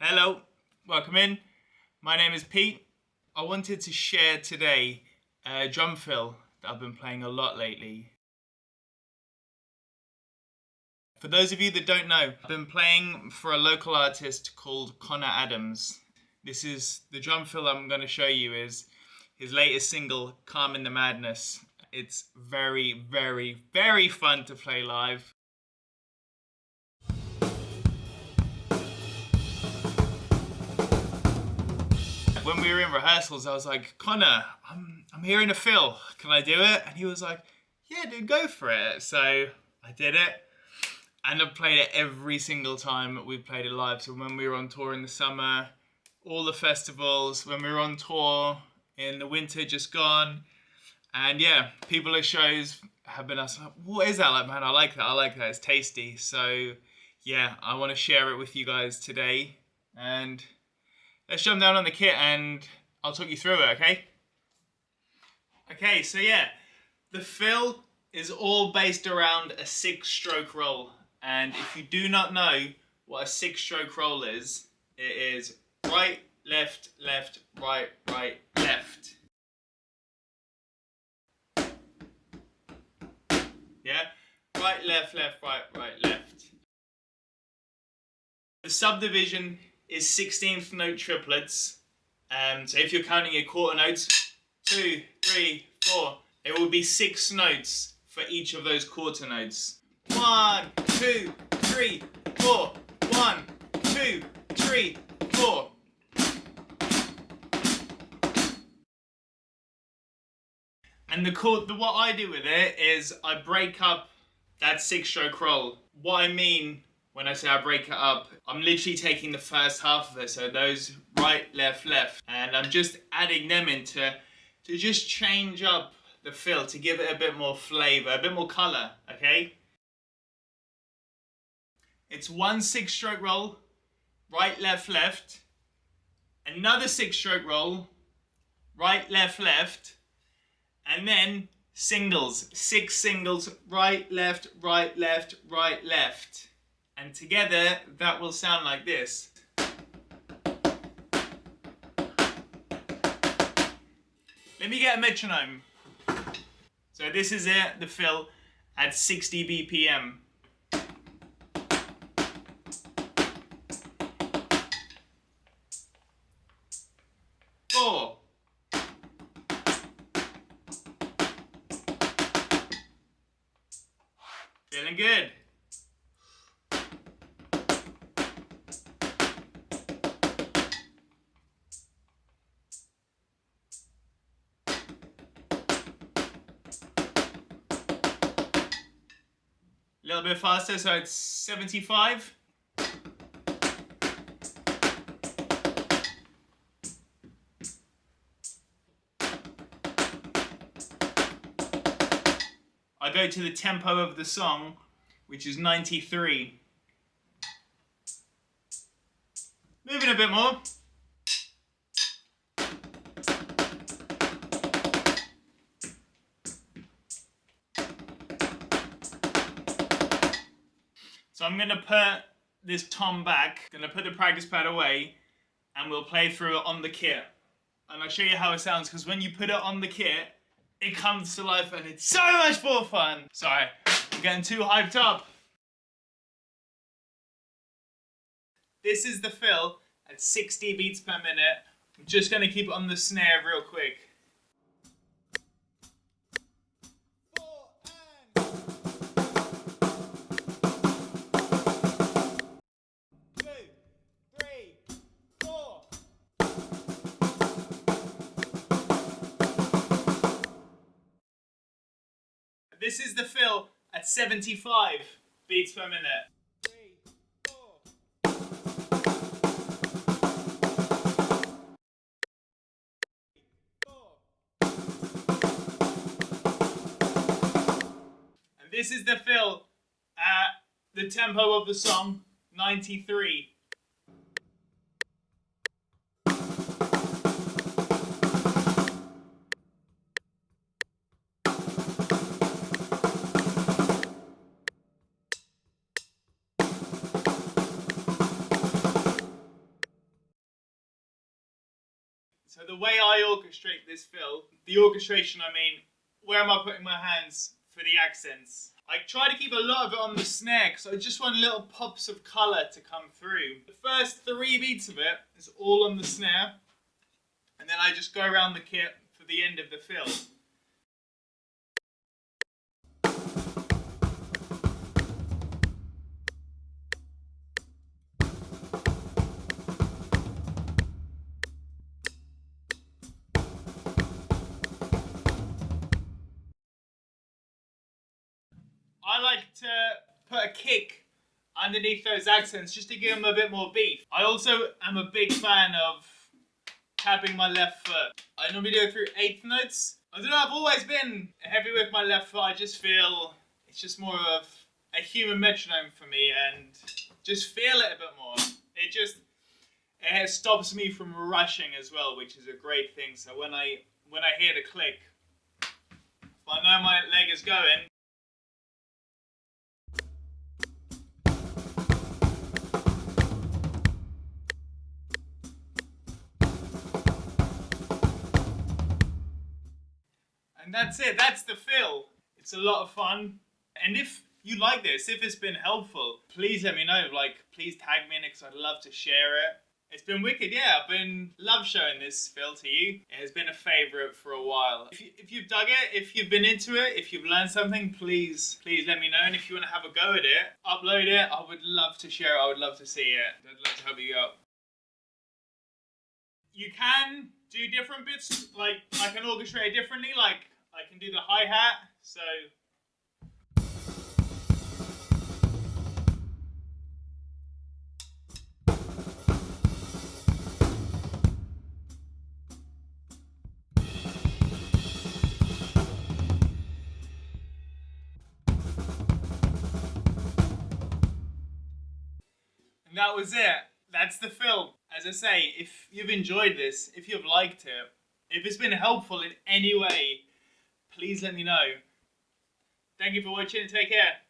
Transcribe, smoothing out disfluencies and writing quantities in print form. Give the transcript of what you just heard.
Hello, welcome in. My name is Pete. I wanted to share today a drum fill that I've been playing a lot lately. For those of you that don't know, I've been playing for a local artist called Connor Adams. This is the drum fill I'm going to show you is his latest single, Calm in the Madness. It's very, very, very fun to play live. When we were in rehearsals, I was like, Connor, I'm hearing a fill. Can I do it? And he was like, yeah, dude, go for it. So I did it. And I've played it every single time we've played it live. So when we were on tour in the summer, all the festivals, when we were on tour in the winter just gone. And yeah, people at shows have been asking, what is that like, man? I like that. It's tasty. So yeah, I want to share it with you guys today. And let's jump down on the kit and I'll talk you through it, okay? Okay, so yeah, the fill is all based around a 6-stroke roll. And if you do not know what a 6-stroke roll is, it is right, left, left, right, right, left. Yeah? Right, left, left, right, right, left. The subdivision is 16th note triplets. So if you're counting your quarter notes, 2, 3, 4, it will be 6 notes for each of those quarter notes. 1, 2, 3, 4. 1, 2, 3, 4. And what I do with it is I break up that 6-stroke roll. What I mean when I say I break it up, I'm literally taking the first half of it, so those right, left, left, and I'm just adding them in to just change up the fill, to give it a bit more flavor, a bit more color, okay? It's one 6-stroke roll, right, left, left, another 6-stroke roll, right, left, left, and then singles, 6 singles, right, left, right, left, right, left. And together, that will sound like this. Let me get a metronome. So this is it, the fill at 60 BPM. Four. Feeling good. A little bit faster, so it's 75. I go to the tempo of the song, which is 93. Moving a bit more. So I'm going to put this tom back, going to put the practice pad away, and we'll play through it on the kit. And I'll show you how it sounds, because when you put it on the kit, it comes to life and it's so much more fun. Sorry, I'm getting too hyped up. This is the fill at 60 beats per minute. I'm just going to keep it on the snare real quick. This is the fill at 75 beats per minute. 3, 4. And this is the fill at the tempo of the song, 93. So the way I orchestrate this fill, the orchestration I mean, where am I putting my hands for the accents? I try to keep a lot of it on the snare because I just want little pops of colour to come through. The first 3 beats of it is all on the snare, and then I just go around the kit for the end of the fill. I like to put a kick underneath those accents just to give them a bit more beef. I also am a big fan of tapping my left foot. I normally do it through 8th notes. I don't know, I've always been heavy with my left foot. I just feel it's just more of a human metronome for me and just feel it a bit more. It stops me from rushing as well, which is a great thing. So when I hear the click, if I know my leg is going, and that's it, that's the fill. It's a lot of fun. And if you like this, if it's been helpful, please let me know. Please tag me in it because I'd love to share it. It's been wicked, yeah. I've been love showing this fill to you. It has been a favourite for a while. If you've dug it, if you've been into it, if you've learned something, please let me know. And if you want to have a go at it, upload it. I would love to share it. I would love to see it. I'd love to help you out. You can do different bits. Like I can orchestrate it differently. Like I can do the hi-hat. So. And that was it. That's the fill. As I say, if you've enjoyed this, if you've liked it, if it's been helpful in any way, please let me know. Thank you for watching and take care.